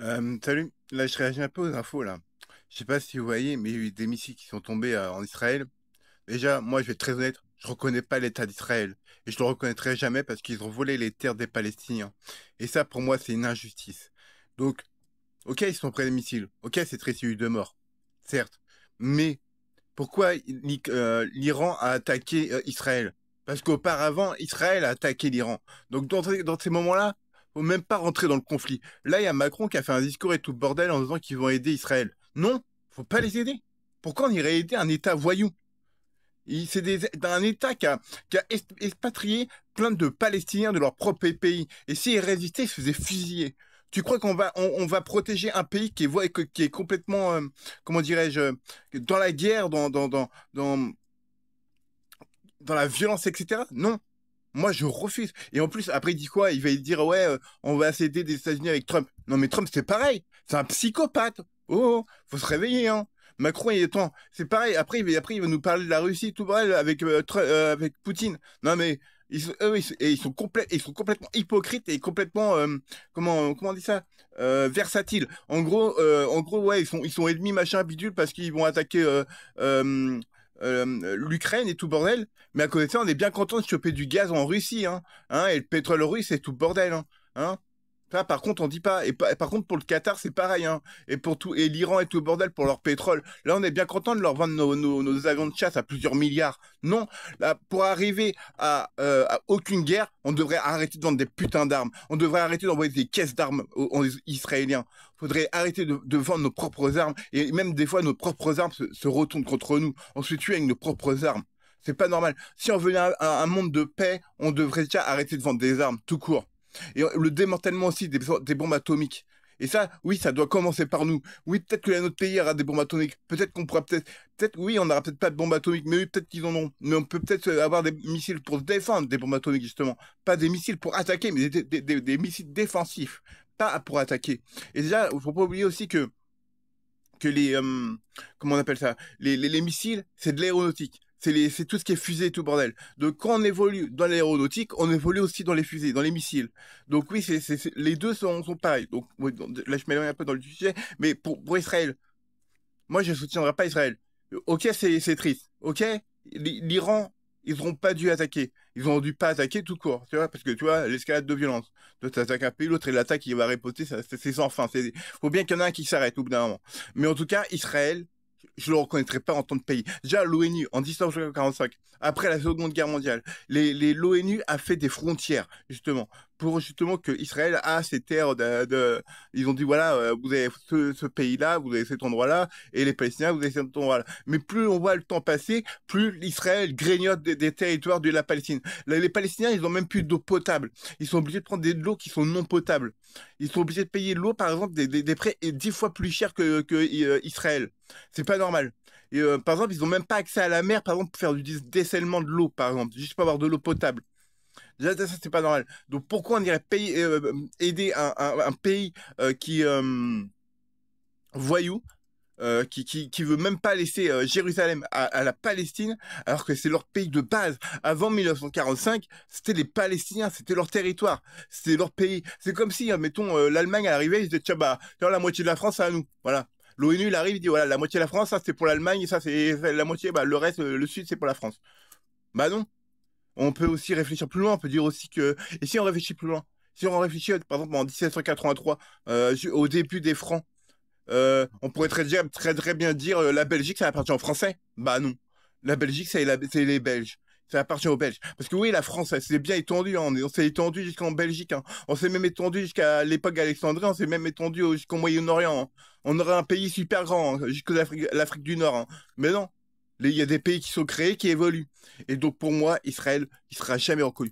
Salut, là je réagis un peu aux infos là. Je sais pas si vous voyez, mais il y a eu des missiles qui sont tombés en Israël. Déjà, moi je vais être très honnête, je reconnais pas l'État d'Israël. Et je le reconnaîtrai jamais parce qu'ils ont volé les terres des Palestiniens. Et ça pour moi c'est une injustice. Donc, ok, ils sont près des missiles. Ok, c'est triste, il y a eu deux morts. Certes. Mais pourquoi l'Iran a attaqué Israël? Parce qu'auparavant, Israël a attaqué l'Iran. Donc dans ces moments-là, faut même pas rentrer dans le conflit. Là, il y a Macron qui a fait un discours et tout le bordel en disant qu'ils vont aider Israël. Non, faut pas les aider. Pourquoi on irait aider un État voyou? C'est un État qui a expatrié plein de Palestiniens de leur propre pays. Et s'ils résistaient, ils se faisaient fusiller. Tu crois on va protéger un pays qui est complètement, comment dirais-je, dans la guerre, dans la violence, etc. Non. Moi, je refuse. Et en plus, après, il dit quoi? Il va dire, ouais, on va s'aider des États-Unis avec Trump. Non, mais Trump, c'est pareil. C'est un psychopathe. Oh, faut se réveiller, hein. Macron, il est temps. C'est pareil. Après, il va nous parler de la Russie, tout pareil, avec Poutine. Non, mais eux, ils sont complètement hypocrites et complètement, comment on dit ça? Versatiles. En gros, ouais, ils sont ennemis, machin, bidule, parce qu'ils vont attaquer, l'Ukraine et tout bordel. Mais à côté de ça, on est bien content de choper du gaz en Russie, hein. Et le pétrole russe, c'est tout bordel, hein. Hein. Ça, par contre, on dit pas. Par contre, pour le Qatar, c'est pareil, hein. Et pour tout, et l'Iran et tout le bordel pour leur pétrole. Là, on est bien content de leur vendre nos avions de chasse à plusieurs milliards. Non, là, pour arriver à aucune guerre, on devrait arrêter de vendre des putains d'armes. On devrait arrêter d'envoyer des caisses d'armes aux Israéliens. Faudrait arrêter de vendre nos propres armes. Et même des fois, nos propres armes se retournent contre nous. On se tue avec nos propres armes. C'est pas normal. Si on venait à un monde de paix, on devrait déjà arrêter de vendre des armes, tout court. Et le démantèlement aussi des bombes atomiques. Et ça, oui, ça doit commencer par nous. Oui, peut-être que notre pays aura des bombes atomiques. Peut-être qu'on pourra oui, on n'aura peut-être pas de bombes atomiques, mais oui, peut-être qu'ils en ont. Mais on peut peut-être avoir des missiles pour se défendre des bombes atomiques, justement. Pas des missiles pour attaquer, mais des missiles défensifs. Pas pour attaquer. Et déjà, il faut pas oublier aussi que comment on appelle ça, les missiles, c'est de l'aéronautique. C'est tout ce qui est fusée et tout bordel. Donc quand on évolue dans l'aéronautique, on évolue aussi dans les fusées, dans les missiles. Donc oui, les deux sont pareils. Donc oui, là je m'éloigne un peu dans le sujet, mais pour Israël, moi je soutiendrai pas Israël. Ok, c'est triste. Ok, l'Iran, ils n'auront pas dû attaquer. Ils ont dû pas attaquer tout court, tu vois, parce que tu vois l'escalade de violence. Toi t'attaques un pays, l'autre il attaque, il va riposter, c'est sans fin. Faut bien qu'il y en a un qui s'arrête au bout d'un moment. Mais en tout cas, Israël, je le reconnaîtrais pas en tant que pays. Déjà, l'ONU, en 1945, après la Seconde Guerre mondiale, l'ONU a fait des frontières, justement, pour justement que Israël a ces terres ils ont dit, voilà, vous avez ce pays-là, vous avez cet endroit-là, et les Palestiniens, vous avez cet endroit-là. Mais plus on voit le temps passer, plus Israël grignote des territoires de la Palestine. Là, les Palestiniens, ils ont même plus d'eau potable. Ils sont obligés de prendre de l'eau qui sont non potables. Ils sont obligés de payer l'eau, par exemple, des prix 10 fois plus cher que Israël. C'est pas normal. Et par exemple, ils ont même pas accès à la mer, par exemple, pour faire du dessalement de l'eau, par exemple, juste pour avoir de l'eau potable. Déjà, ça, c'est pas normal. Donc, pourquoi on irait aider un pays qui voyou, qui veut même pas laisser Jérusalem à la Palestine, alors que c'est leur pays de base. Avant 1945, c'était les Palestiniens, c'était leur territoire, c'était leur pays. C'est comme si, mettons, l'Allemagne arrivait, ils disaient, tiens, bah, tiens, la moitié de la France, c'est à nous. Voilà. L'ONU, il arrive, il dit, voilà, la moitié de la France, ça, c'est pour l'Allemagne, et ça, c'est la moitié, bah, le reste, le Sud, c'est pour la France. Bah non. On peut aussi réfléchir plus loin, on peut dire aussi que... Et si on réfléchit plus loin? Si on réfléchit, par exemple, en 1783, au début des Francs, on pourrait très bien dire la Belgique, ça appartient aux Français. Bah non. La Belgique, c'est les Belges. Ça appartient aux Belges. Parce que oui, la France, elle s'est bien étendue. Hein. On s'est étendu jusqu'en Belgique. Hein. On s'est même étendu jusqu'à l'époque d'Alexandrie. On s'est même étendu jusqu'au Moyen-Orient. Hein. On aurait un pays super grand, hein, jusqu'à l'Afrique du Nord. Hein. Mais non. Il y a des pays qui sont créés, qui évoluent. Et donc, pour moi, Israël, il sera jamais reconnu.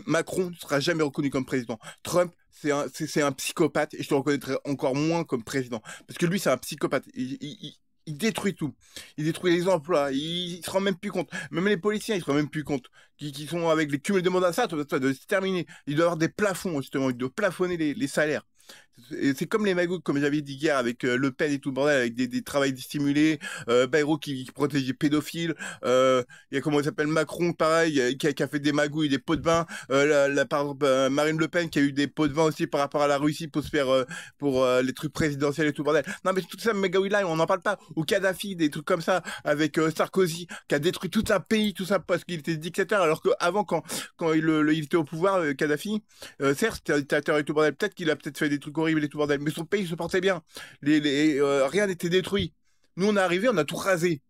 Macron ne sera jamais reconnu comme président. Trump, c'est un psychopathe et je le reconnaîtrai encore moins comme président. Parce que lui, c'est un psychopathe. Il détruit tout. Il détruit les emplois. Il se rend même plus compte. Même les policiers, ils se rendent même plus compte. Qui sont avec les cumuls de mandats. Ça doit se terminer. Il doit y avoir des plafonds, justement. Il doit plafonner les salaires. C'est comme les magouilles, comme j'avais dit hier, avec Le Pen et tout le bordel, avec des travails dissimulés, Bayrou qui protège les pédophiles, il y a comment il s'appelle Macron, pareil, qui a fait des magouilles, des pots de vin, par exemple, Marine Le Pen qui a eu des pots de vin aussi par rapport à la Russie pour se faire, pour les trucs présidentiels et tout le bordel. Non mais tout ça, magouille là, on n'en parle pas. Ou Kadhafi, des trucs comme ça, avec Sarkozy, qui a détruit tout un pays, tout ça, parce qu'il était dictateur, alors qu'avant, quand il était au pouvoir, Kadhafi, certes, c'était un dictateur et tout bordel. Peut-être qu'il a peut-être fait des trucs horribles et tout bordel, mais son pays se portait bien. Rien n'était détruit. Nous, on est arrivé, on a tout rasé.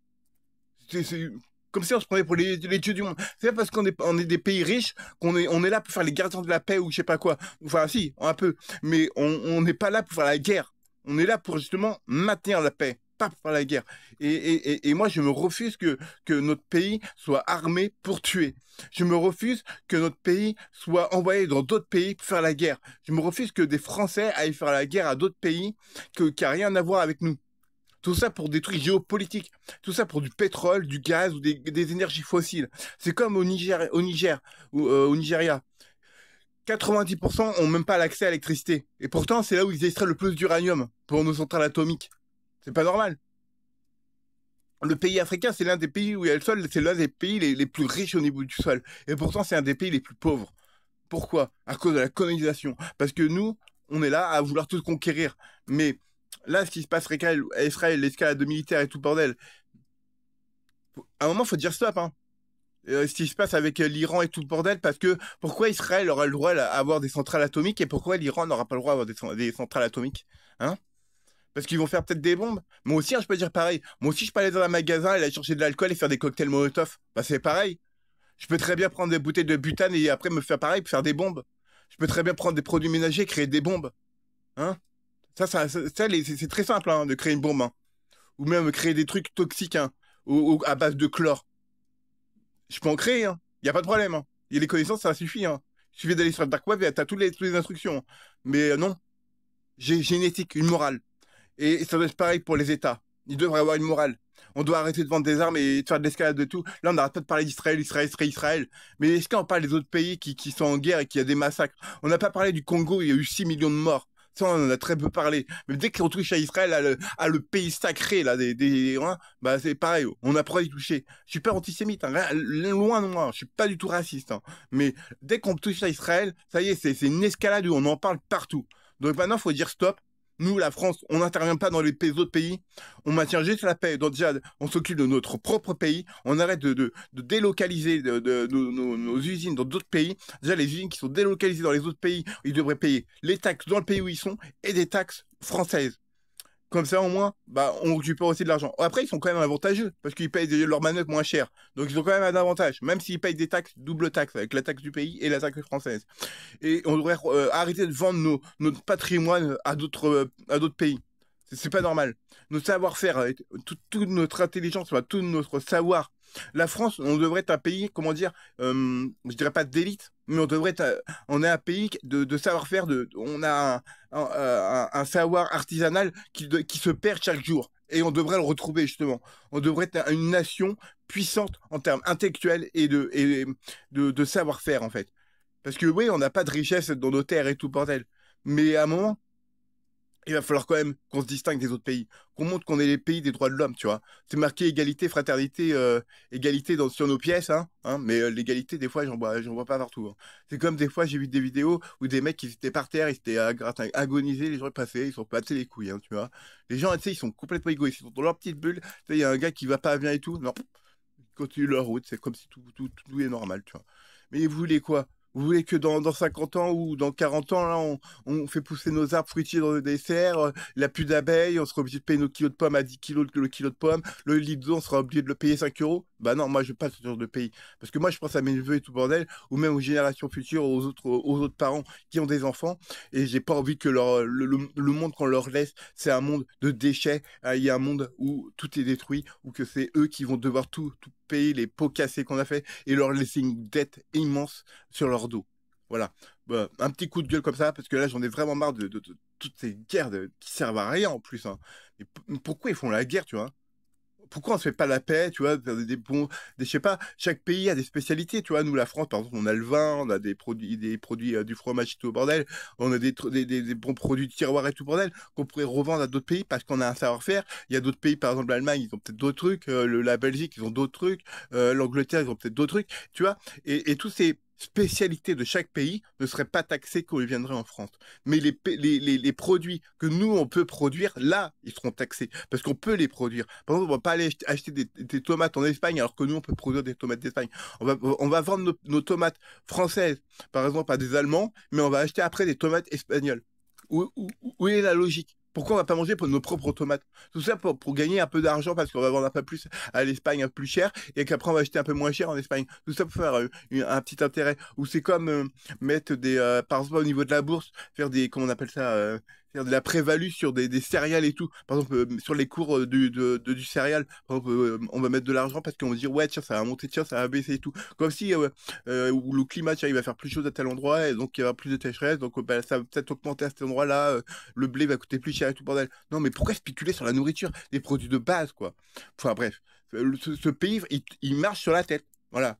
C'est comme si on se prenait pour les dieux du monde. C'est pas parce on est des pays riches on est là pour faire les gardiens de la paix ou je sais pas quoi. Enfin, si, un peu. Mais on n'est pas là pour faire la guerre. On est là pour justement maintenir la paix, pas pour faire la guerre. Et moi, je me refuse que notre pays soit armé pour tuer. Je me refuse que notre pays soit envoyé dans d'autres pays pour faire la guerre. Je me refuse que des Français aillent faire la guerre à d'autres pays qui a rien à voir avec nous. Tout ça pour des trucs géopolitiques. Tout ça pour du pétrole, du gaz ou des énergies fossiles. C'est comme au Niger ou au Nigeria. 90% ont même pas l'accès à l'électricité. Et pourtant, c'est là où ils extraient le plus d'uranium pour nos centrales atomiques. C'est pas normal. Le pays africain, c'est l'un des pays où il y a le sol, c'est l'un des pays les plus riches au niveau du sol. Et pourtant, c'est un des pays les plus pauvres. Pourquoi? À cause de la colonisation. Parce que nous, on est là à vouloir tout conquérir. Mais là, ce qui se passe à Israël, l'escalade militaire et tout le bordel, à un moment, il faut dire stop, hein. Ce qui se passe avec l'Iran et tout le bordel, parce que pourquoi Israël aura le droit à avoir des centrales atomiques et pourquoi l'Iran n'aura pas le droit à avoir des centrales atomiques? Hein? Parce qu'ils vont faire peut-être des bombes. Moi aussi, hein, je peux dire pareil. Moi aussi, je peux aller dans un magasin, aller chercher de l'alcool et faire des cocktails Molotov. Bah, c'est pareil. Je peux très bien prendre des bouteilles de butane et après me faire pareil, faire des bombes. Je peux très bien prendre des produits ménagers, créer des bombes. Hein? C'est très simple hein, de créer une bombe. Hein. Ou même créer des trucs toxiques hein, à base de chlore. Je peux en créer, hein. Il n'y a pas de problème. Hein. Il y a les connaissances, ça suffit. Hein. Il suffit d'aller sur le dark web et t'as toutes les instructions. Mais non, j'ai une éthique, une morale. Et ça doit être pareil pour les États. Ils devraient avoir une morale. On doit arrêter de vendre des armes et de faire de l'escalade de tout. Là, on n'arrête pas de parler d'Israël, Israël, Israël, Israël. Mais est-ce qu'on parle des autres pays qui sont en guerre et qui a des massacres? On n'a pas parlé du Congo, il y a eu 6 millions de morts. Ça, on en a très peu parlé. Mais dès qu'on touche à Israël, à le pays sacré, là, hein, bah, c'est pareil. On n'a pas y toucher. Je suis pas antisémite, hein, loin de moi. Je suis pas du tout raciste. Hein. Mais dès qu'on touche à Israël, ça y est, c'est une escalade où on en parle partout. Donc maintenant, il faut dire stop. Nous, la France, on n'intervient pas dans les autres pays. On maintient juste la paix. Donc déjà, on s'occupe de notre propre pays. On arrête de délocaliser nos usines dans d'autres pays. Déjà, les usines qui sont délocalisées dans les autres pays, ils devraient payer les taxes dans le pays où ils sont et des taxes françaises. Comme ça, au moins, bah, on récupère aussi de l'argent. Après, ils sont quand même avantageux parce qu'ils payent leurs manœuvres moins cher. Donc, ils ont quand même un avantage, même s'ils payent des taxes, double taxe, avec la taxe du pays et la taxe française. Et on devrait arrêter de vendre notre patrimoine à d'autres pays. C'est pas normal. Notre savoir-faire, toute notre intelligence, bah, tout notre savoir. La France, on devrait être un pays, comment dire, je dirais pas d'élite, mais on est un pays de savoir-faire, on a un savoir artisanal qui se perd chaque jour. Et on devrait le retrouver, justement. On devrait être une nation puissante en termes intellectuels et de savoir-faire, en fait. Parce que oui, on n'a pas de richesse dans nos terres et tout, bordel. Mais à un moment, il va falloir quand même qu'on se distingue des autres pays, qu'on montre qu'on est les pays des droits de l'homme, tu vois. C'est marqué égalité, fraternité, égalité sur nos pièces, hein, mais l'égalité, des fois, j'en vois pas partout. Hein. C'est comme des fois, j'ai vu des vidéos où des mecs, ils étaient par terre, ils étaient agonisés, les gens passaient, ils sont passés les couilles, hein, tu vois. Les gens, tu sais, ils sont complètement égoïstes, ils sont dans leur petite bulle, tu sais, il y a un gars qui va pas bien et tout, non, ils continuent leur route, c'est comme si tout est normal, tu vois. Mais vous voulez quoi? Vous voulez que dans 50 ans ou dans 40 ans, là, on fait pousser nos arbres fruitiers dans des serres, il n'y a plus d'abeilles, on sera obligé de payer nos kilos de pommes à 10 kilos le kilo de pommes, le litre d'eau, on sera obligé de le payer 5 euros. Bah non, moi je veux pas ce genre de pays. Parce que moi je pense à mes neveux et tout bordel, ou même aux générations futures, aux autres parents qui ont des enfants, et j'ai pas envie que le monde qu'on leur laisse, c'est un monde de déchets, hein, il y a un monde où tout est détruit, ou que c'est eux qui vont devoir tout payer les pots cassés qu'on a fait, et leur laisser une dette immense sur leur dos. Voilà. Bah, un petit coup de gueule comme ça, parce que là, j'en ai vraiment marre de toutes ces guerres qui servent à rien en plus. Hein. Mais pourquoi ils font la guerre, tu vois? pourquoi on se fait pas la paix, tu vois, faire des bons, je sais pas, chaque pays a des spécialités, tu vois. Nous, la France, par exemple, on a le vin, on a des produits du fromage et tout, bordel. On a des bons produits de tiroir et tout, bordel, qu'on pourrait revendre à d'autres pays parce qu'on a un savoir-faire. Il y a d'autres pays, par exemple, l'Allemagne, ils ont peut-être d'autres trucs, la Belgique, ils ont d'autres trucs, l'Angleterre, ils ont peut-être d'autres trucs, tu vois. Et tous ces spécialités de chaque pays ne seraient pas taxées quand ils viendraient en France. Mais les produits que nous, on peut produire, là, ils seront taxés. Parce qu'on peut les produire. Par exemple, on va pas aller acheter des tomates en Espagne alors que nous, on peut produire des tomates d'Espagne. On va vendre nos tomates françaises, par exemple, à des Allemands, mais on va acheter après des tomates espagnoles. Où est la logique? Pourquoi on va pas manger pour nos propres tomates? Tout ça pour gagner un peu d'argent parce qu'on va vendre un peu plus à l'Espagne un peu plus cher et qu'après on va acheter un peu moins cher en Espagne. Tout ça pour faire un petit intérêt. Ou c'est comme mettre par exemple au niveau de la bourse, faire comment on appelle ça, faire de la prévalue sur des céréales et tout. Par exemple, sur les cours du céréal, par exemple, on va mettre de l'argent parce qu'on va dire ouais tiens ça va monter, tiens ça va baisser et tout. Comme si où le climat tiens il va faire plus chaud à tel endroit et donc il y aura plus de sécheresse, donc bah, ça va peut-être augmenter à cet endroit-là. Le blé va coûter plus cher et tout bordel. Non, mais pourquoi spéculer sur la nourriture, des produits de base, quoi? Enfin bref, ce pays, il marche sur la tête. Voilà.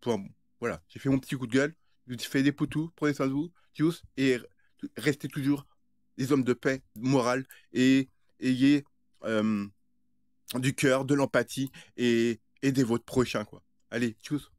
Enfin, bon, voilà, j'ai fait mon petit coup de gueule. J'ai fait des poutous, prenez soin de vous, tous, et restez toujours des hommes de paix, morale, et ayez du cœur, de l'empathie, et aidez votre prochain, quoi. Allez, tchuss.